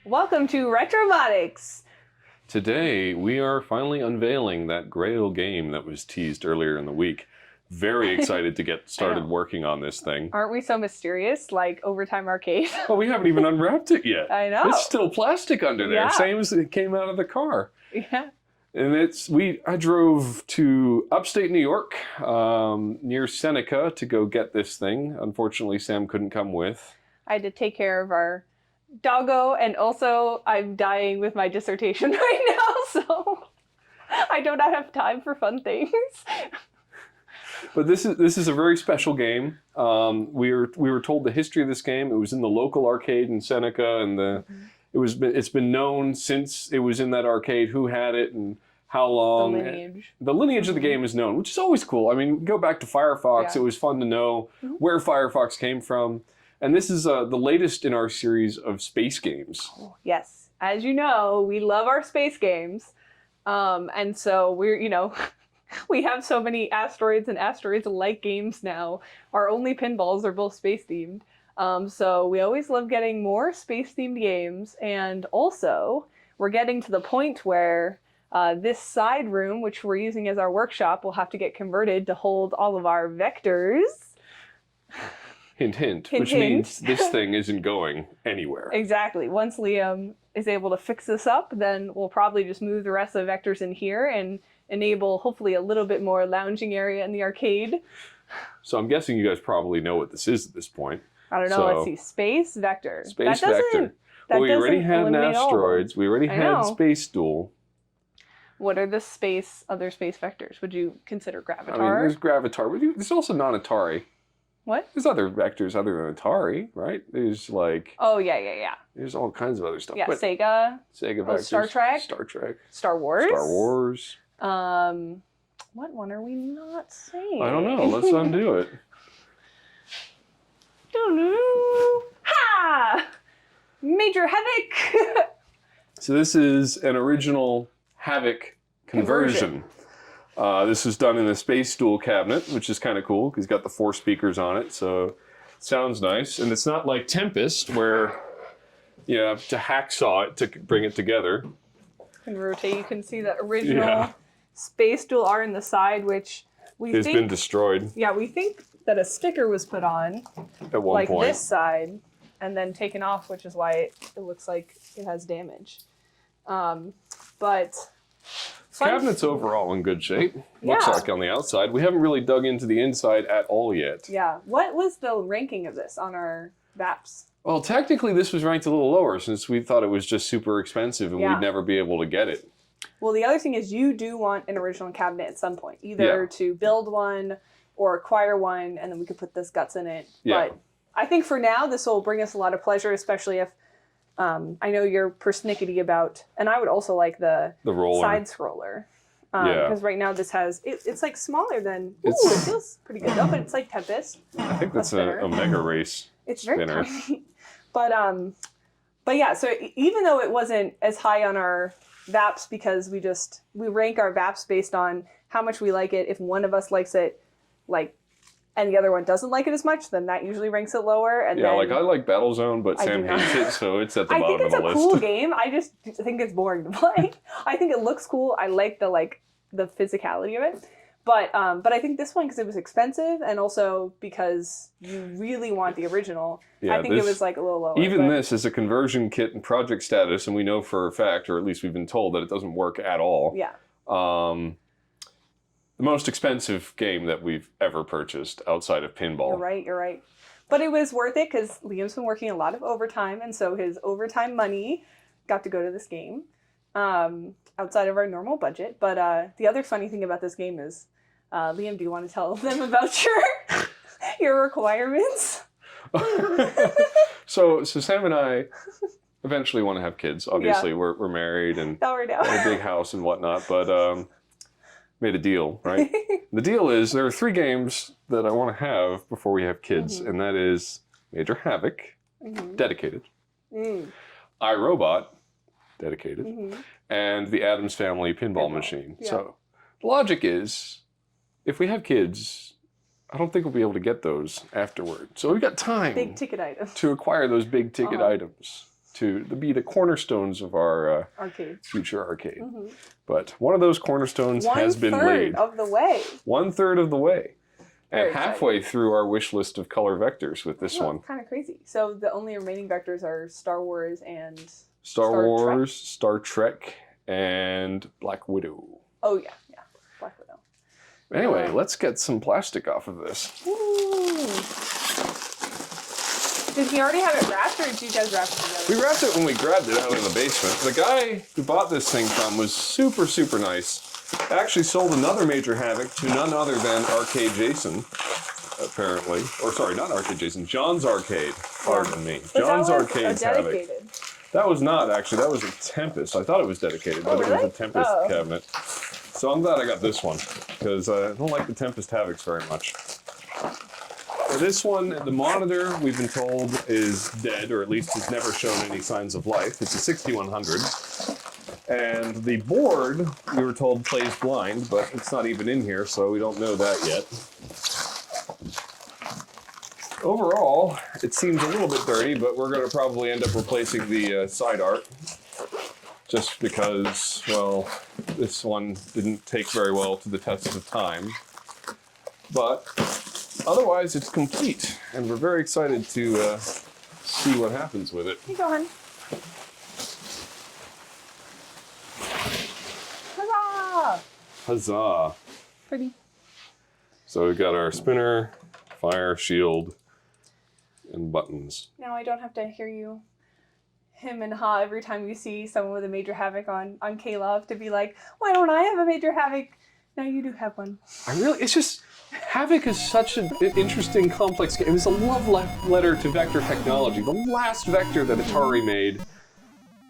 Welcome to Retrobotics! Today, we are finally unveiling that Grail game that was teased earlier in the week. Very excited to get started working on this thing. Aren't we so mysterious, like Overtime Arcade? Well, we haven't even unwrapped it yet. I know. It's still plastic under there, same as it came out of the car. Yeah. And I drove to upstate New York, near Seneca, to go get this thing. Unfortunately, Sam couldn't come with. I had to take care of our doggo, and also I'm dying with my dissertation right now, so I do not have time for fun things. But this is a very special game. We were told the history of this game. It was in the local arcade in Seneca, and it's been known since it was in that arcade who had it and how long. The lineage. The lineage of the game is known, which is always cool. I mean, go back to Firefox. Yeah. It was fun to know where Firefox came from. And this is the latest in our series of space games. Oh, yes. As you know, we love our space games. And so we have so many asteroids and asteroids-like games now. Our only pinballs are both space-themed. So we always love getting more space-themed games. And also, we're getting to the point where this side room, which we're using as our workshop, will have to get converted to hold all of our vectors. Hint, hint. Hint, which hint. means this thing isn't going anywhere. Exactly. Once Liam is able to fix this up, then we'll probably just move the rest of the vectors in here and enable hopefully a little bit more lounging area in the arcade. So I'm guessing you guys probably know what this is at this point. I don't know. So, let's see. Space vector. Space vector. Well, we already had asteroids. We already had space duel. What are the other space vectors? Would you consider Gravitar? I mean, there's Gravitar, but there's also non-Atari. What? There's other vectors other than Atari, right? There's like... Oh, yeah. There's all kinds of other stuff. Yeah, but Sega vectors. Star Trek. Star Wars. Star Wars. What one are we not saying? I don't know. Let's undo it. Ha! Major Havoc! So this is an original Havoc conversion. This was done in the Space Duel cabinet, which is kind of cool because it's got the 4 speakers on it, so it sounds nice. And it's not like Tempest, where you have to hacksaw it to bring it together. You can rotate. You can see the original Space Duel art in the side, which it's been destroyed. Yeah, we think that a sticker was put on at one point. Like this side, and then taken off, which is why it looks like it has damage. But... Cabinet's overall in good shape. Looks like on the outside. We haven't really dug into the inside at all yet. Yeah. What was the ranking of this on our VAPs? Well, technically this was ranked a little lower since we thought it was just super expensive and we'd never be able to get it. Well, the other thing is you do want an original cabinet at some point. Either to build one or acquire one, and then we could put this guts in it. Yeah. But I think for now this will bring us a lot of pleasure, especially if I know you're persnickety about, and I would also like the side scroller. Because right now this has, it's like smaller than, it feels pretty good though, but it's like Tempest. I think that's a Mega Race It's very tiny. But yeah, so even though it wasn't as high on our VAPs because we rank our VAPs based on how much we like it. If one of us likes it, and the other one doesn't like it as much, then that usually ranks it lower. And I like Battlezone, but Sam hates it, so it's at the bottom of the list. I think it's a cool game. I just think it's boring to play. I think it looks cool. I like the physicality of it. But I think this one, because it was expensive, and also because you really want the original, I think it was like a little lower. Even this is a conversion kit in project status, and we know for a fact, or at least we've been told, that it doesn't work at all. Yeah. The most expensive game that we've ever purchased outside of pinball. You're right. But it was worth it because Liam's been working a lot of overtime, and so his overtime money got to go to this game outside of our normal budget. But the other funny thing about this game is, Liam, do you want to tell them about your requirements? So Sam and I eventually want to have kids. Obviously, we're married and have a big house and whatnot, but made a deal, right? The deal is there are 3 games that I want to have before we have kids, and that is Major Havoc, dedicated, iRobot, dedicated, and the Addams Family pinball machine. Yeah. So the logic is, if we have kids, I don't think we'll be able to get those afterward. So we've got time Big ticket items. to acquire those big ticket items to be the cornerstones of our arcade. future arcade. But one of those cornerstones has been laid. 1/3 of the way. 1/3 of the way. Very And halfway through our wish list of color vectors with this one. Kind of crazy. So the only remaining vectors are Star Wars and... Star Wars, Star Trek, and Black Widow. Oh, yeah. Black Widow. Anyway, let's get some plastic off of this. Ooh. Did he already have it wrapped, or did you guys wrap it together? We wrapped it when we grabbed it out in the basement. The guy who bought this thing from was super, super nice. Actually sold another major Havoc to none other than Arcade Jason, apparently. Or sorry, not Arcade Jason, John's Arcade. Pardon me. But John's that was Arcade's dedicated. Havoc. That was not, actually. That was a Tempest. I thought it was dedicated, but really? it was a Tempest cabinet. So I'm glad I got this one, because I don't like the Tempest Havocs very much. For this one, the monitor, we've been told, is dead, or at least has never shown any signs of life. It's a 6100. And the board, we were told, plays blind, but it's not even in here, so we don't know that yet. Overall, it seems a little bit dirty, but we're going to probably end up replacing the side art. Just because, well, this one didn't take very well to the test of time. But otherwise, it's complete, and we're very excited to see what happens with it. Here you go, hon. Huzzah! Huzzah! Pretty. So we've got our spinner, fire, shield, and buttons. Now I don't have to hear you him and ha every time you see someone with a major Havoc on K-Love to be like, why don't I have a major Havoc? Now you do have one. It's just, Havoc is such an interesting, complex game. It was a love letter to vector technology, the last vector that Atari made,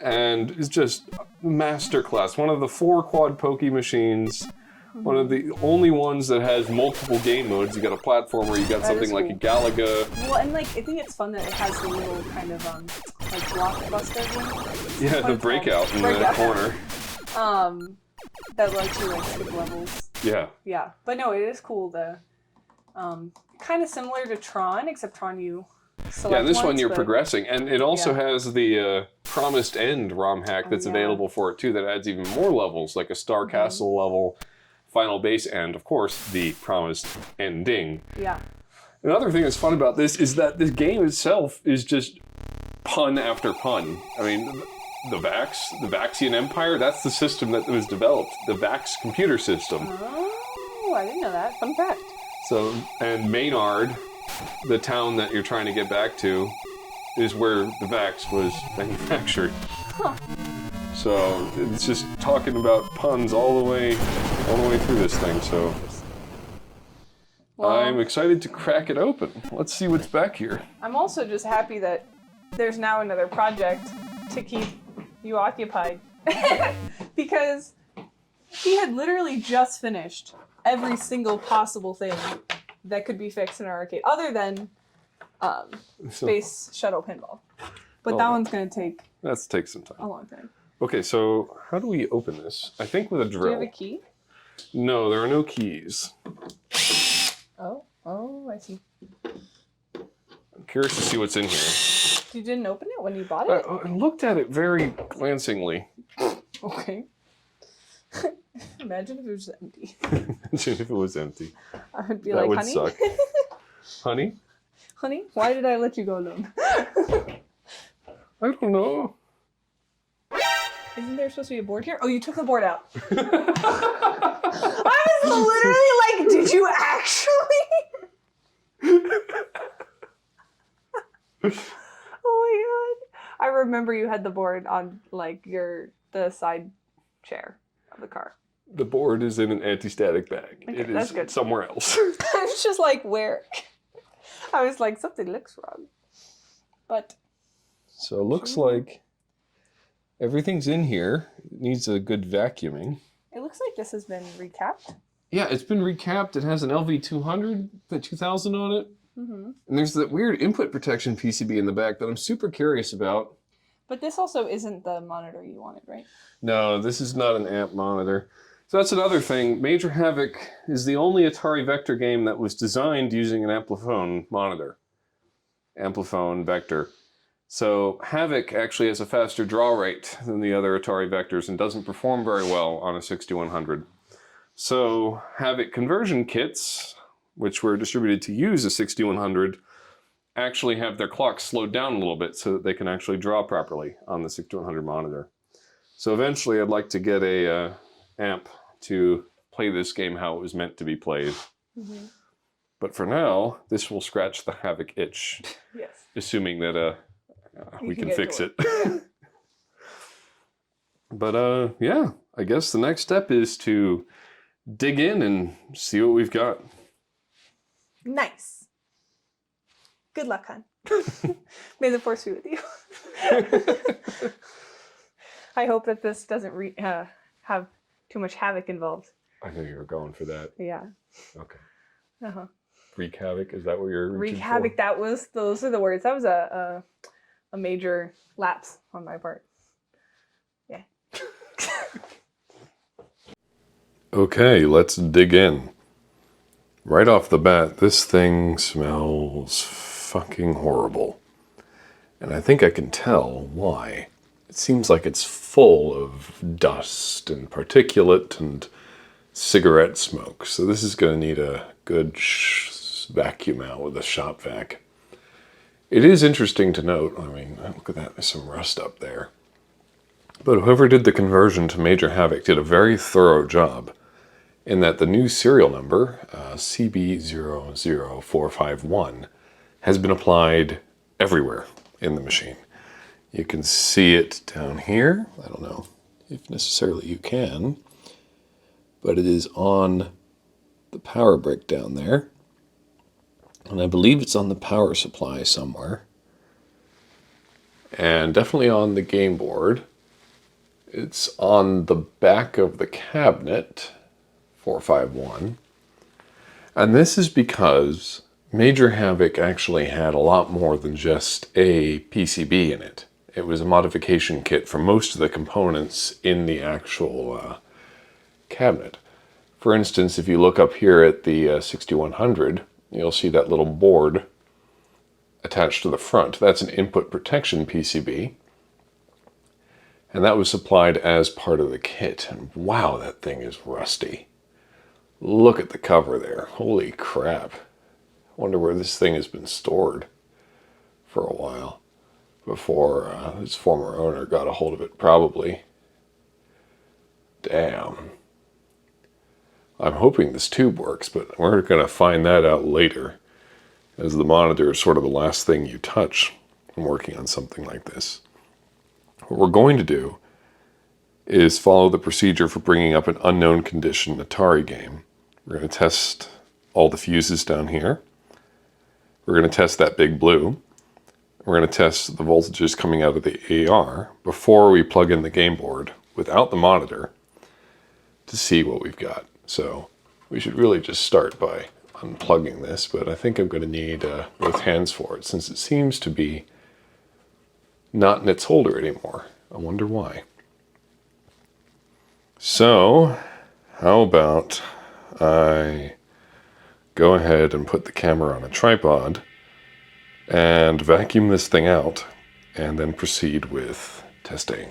and is just masterclass. One of the 4 quad pokey machines, one of the only ones that has multiple game modes. You got a platformer, you got something like a Galaga. Well, and like, I think it's fun that it has the little kind of like blockbuster game. Yeah, the breakout in the corner. That lets you like skip levels. Yeah. Yeah, but no, it is cool. The kind of similar to Tron, except Tron you select. Yeah, this once, one you're but... progressing, and it also has the Promised End ROM hack that's available for it too. That adds even more levels, like a Star Castle level, Final Base, and of course the Promised Ending. Yeah. Another thing that's fun about this is that this game itself is just pun after pun. I mean, the Vaxian Empire, that's the system that was developed, the Vax computer system. Oh, I didn't know that. Fun fact. So, and Maynard, the town that you're trying to get back to, is where the Vax was manufactured. Huh. So it's just talking about puns all the way through this thing. So well, I'm excited to crack it open. Let's see what's back here. I'm also just happy that there's now another project to keep you occupied. Because he had literally just finished every single possible thing that could be fixed in our arcade, other than Space Shuttle Pinball. But that one's going to take... Let's take some time. A long time. Okay, so how do we open this? I think with a drill. Do you have a key? No, there are no keys. Oh, I see. I'm curious to see what's in here. You didn't open it when you bought it? I looked at it very glancingly. Okay. Imagine if it was empty. Imagine if it was empty. I would be that like, would honey? suck. Honey? Honey, why did I let you go alone? I don't know. Isn't there supposed to be a board here? Oh, you took the board out. I was literally like, did you actually? Oh my god. I remember you had the board on like the side chair of the car. The board is in an anti-static bag. Okay, it that's is good. somewhere else. I was just like, where? I was like, something looks wrong. But. So it looks like everything's in here. It needs a good vacuuming. It looks like this has been recapped. Yeah, it's been recapped. It has an LV200, the 2000 on it. Mm-hmm. And there's that weird input protection PCB in the back that I'm super curious about. But this also isn't the monitor you wanted, right? No, this is not an amp monitor. So that's another thing. Major Havoc is the only Atari Vector game that was designed using an Amplifone monitor. Amplifone Vector. So Havoc actually has a faster draw rate than the other Atari Vectors and doesn't perform very well on a 6100. So Havoc conversion kits, which were distributed to use a 6100, actually have their clocks slowed down a little bit so that they can actually draw properly on the 6100 monitor. So eventually I'd like to get a amp to play this game how it was meant to be played. Mm-hmm. But for now, this will scratch the Havoc itch. Yes. Assuming that we can fix it. Yeah. But yeah, I guess the next step is to dig in and see what we've got. Nice. Good luck, hon. May the force be with you. I hope that this doesn't have too much havoc involved. I knew you were going for that. Yeah. Okay. Uh-huh. Wreak havoc? Is that what you're reaching Wreak havoc, for? Those are the words. That was a major lapse on my part. Yeah. Okay, let's dig in. Right off the bat, this thing smells fucking horrible. And I think I can tell why. It seems like it's full of dust and particulate and cigarette smoke. So this is going to need a good vacuum out with a shop vac. It is interesting to note, I mean, look at that, there's some rust up there. But whoever did the conversion to Major Havoc did a very thorough job in that the new serial number, CB00451, has been applied everywhere in the machine. You can see it down here. I don't know if necessarily you can, but it is on the power brick down there. And I believe it's on the power supply somewhere. And definitely on the game board. It's on the back of the cabinet, 451. And this is because Major Havoc actually had a lot more than just a PCB in it. It was a modification kit for most of the components in the actual cabinet. For instance, if you look up here at the 6100, you'll see that little board attached to the front. That's an input protection PCB. And that was supplied as part of the kit. And wow, that thing is rusty. Look at the cover there. Holy crap. I wonder where this thing has been stored for a while before its former owner got a hold of it, probably. Damn. I'm hoping this tube works, but we're going to find that out later, as the monitor is sort of the last thing you touch when working on something like this. What we're going to do is follow the procedure for bringing up an unknown condition Atari game. We're going to test all the fuses down here. We're going to test that big blue. We're going to test the voltages coming out of the AR before we plug in the game board without the monitor to see what we've got. So we should really just start by unplugging this, but I think I'm going to need both hands for it since it seems to be not in its holder anymore. I wonder why. So how about I go ahead and put the camera on a tripod and vacuum this thing out and then proceed with testing.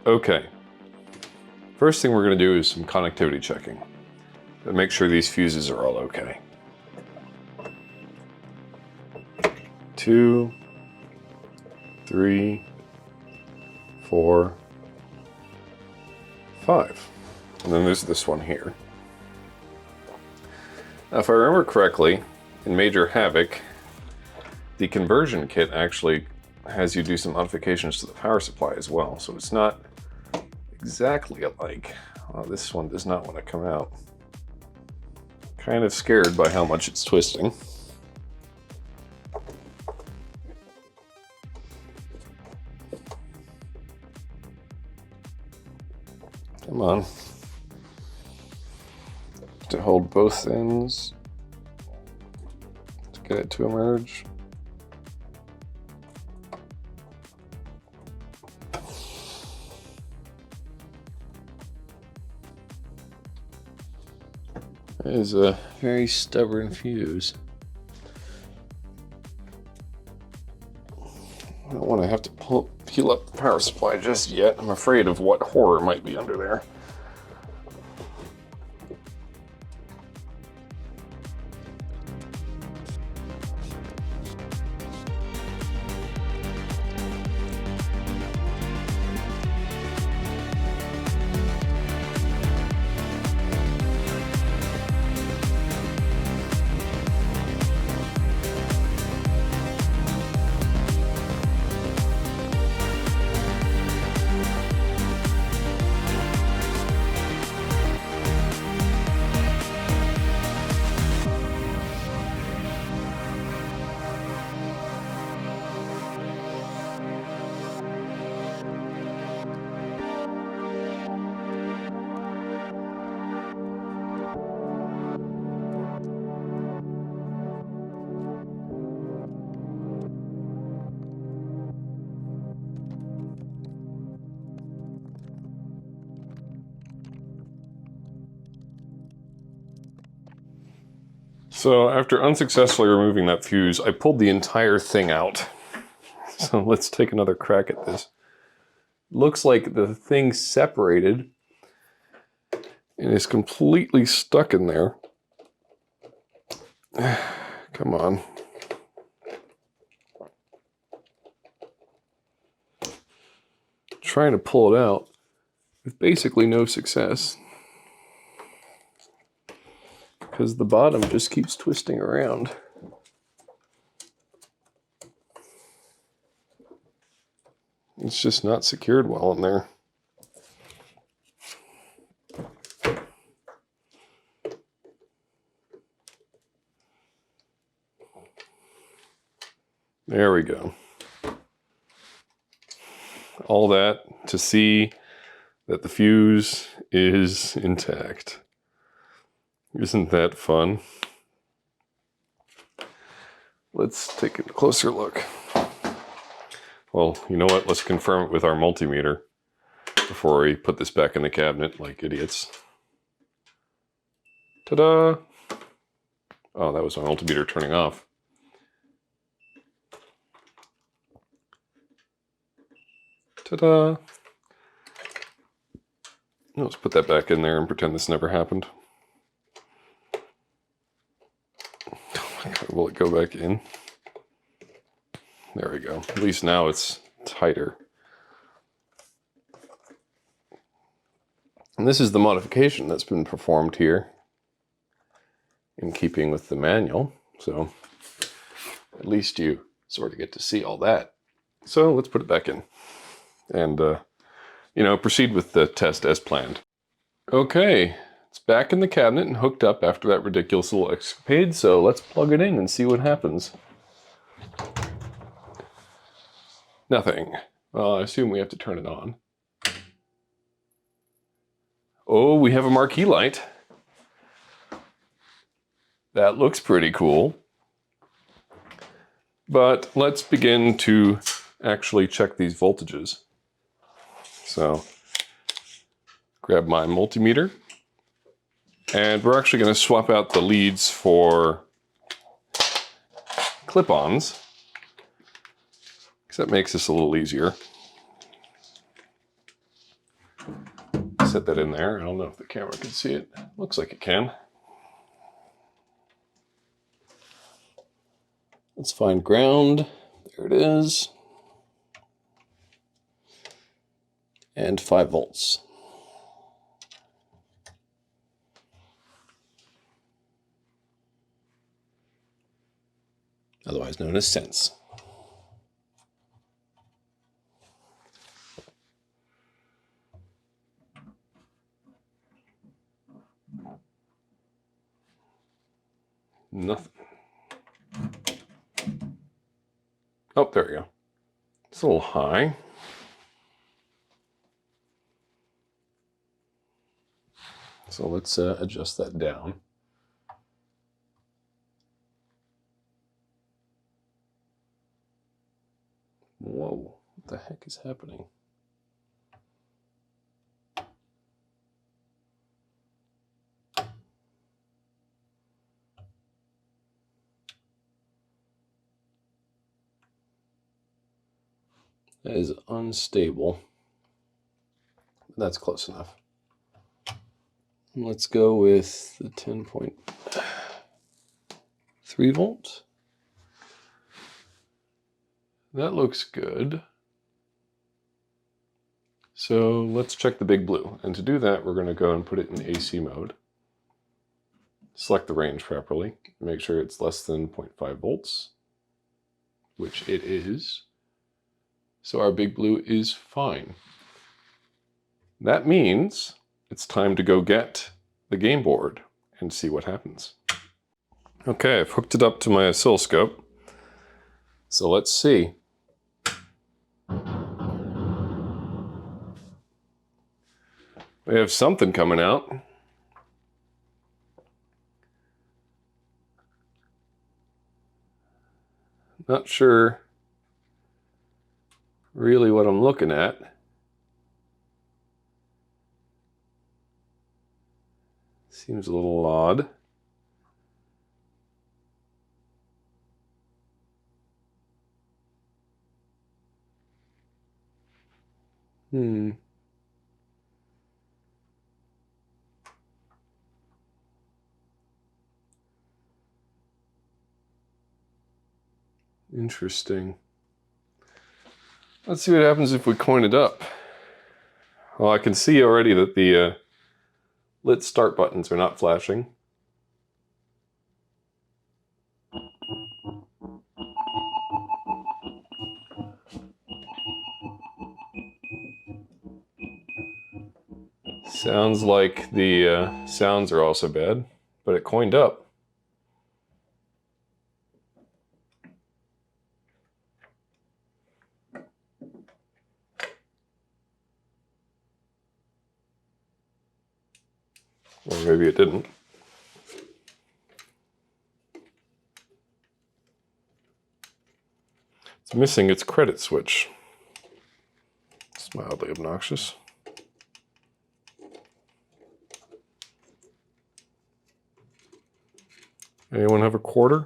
Okay, first thing we're going to do is some connectivity checking to make sure these fuses are all okay. 2, 3, 4, 5. And then there's this one here. Now if I remember correctly, in Major Havoc, the conversion kit actually has you do some modifications to the power supply as well, so it's not exactly alike. Oh, this one does not want to come out. Kind of scared by how much it's twisting. Come on. To hold both ends to get it to emerge. That is a very stubborn fuse. I don't want to have to peel up the power supply just yet. I'm afraid of what horror might be under there. So after unsuccessfully removing that fuse, I pulled the entire thing out. So let's take another crack at this. Looks like the thing separated and is completely stuck in there. Come on. Trying to pull it out with basically no success, because the bottom just keeps twisting around. It's just not secured well in there. There we go. All that to see that the fuse is intact. Isn't that fun? Let's take a closer look. Well, you know what? Let's confirm it with our multimeter before we put this back in the cabinet like idiots. Ta-da! Oh, that was my multimeter turning off. Ta-da! Let's put that back in there and pretend this never happened. Oh my God, will it go back in? There we go. At least now it's tighter. And this is the modification that's been performed here in keeping with the manual. So at least you sort of get to see all that. So let's put it back in and, you know, proceed with the test as planned. Okay, it's back in the cabinet and hooked up after that ridiculous little escapade. So let's plug it in and see what happens. Nothing. Well, I assume we have to turn it on. Oh, we have a marquee light. That looks pretty cool. But let's begin to actually check these voltages. So, grab my multimeter. And we're actually going to swap out the leads for clip-ons, because that makes this a little easier. Set that in there. I don't know if the camera can see it. Looks like it can. Let's find ground. There it is. And 5 volts. otherwise known as cents. Nothing. Oh, there we go. It's a little high. So let's adjust that down. Whoa, what the heck is happening? That is unstable. That's close enough. Let's go with the 10.3 volt. That looks good. So let's check the big blue. And to do that, we're going to go and put it in AC mode. Select the range properly. Make sure it's less than 0.5 volts, which it is. So our big blue is fine. That means it's time to go get the game board and see what happens. Okay, I've hooked it up to my oscilloscope. So let's see. We have something coming out. Not sure really what I'm looking at. Seems a little odd. Interesting. Let's see what happens if we coin it up. Well, I can see already that the lit start buttons are not flashing. Sounds like the sounds are also bad, but it coined up. Or maybe it didn't. It's missing its credit switch. It's mildly obnoxious. Anyone have a quarter?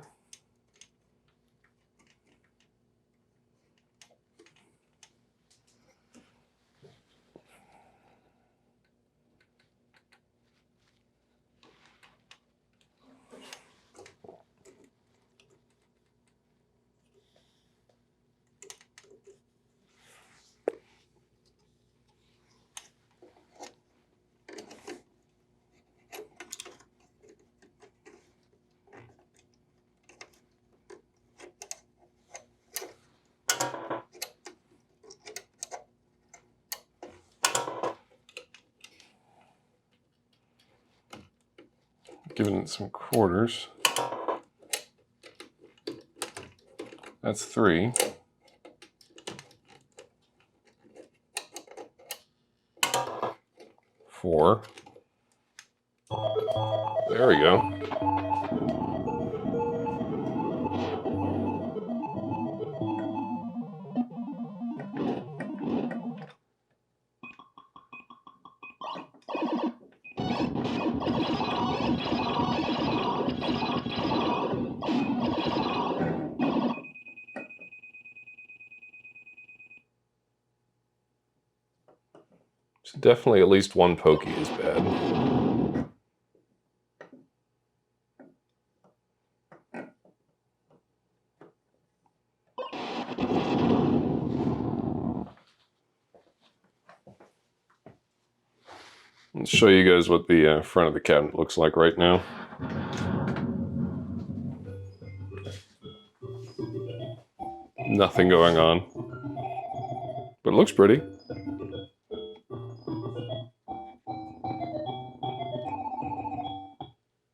Giving it some quarters. That's 3. 4. There we go. Definitely at least one pokey is bad. Let's show you guys what the front of the cabinet looks like right now. Nothing going on. But it looks pretty.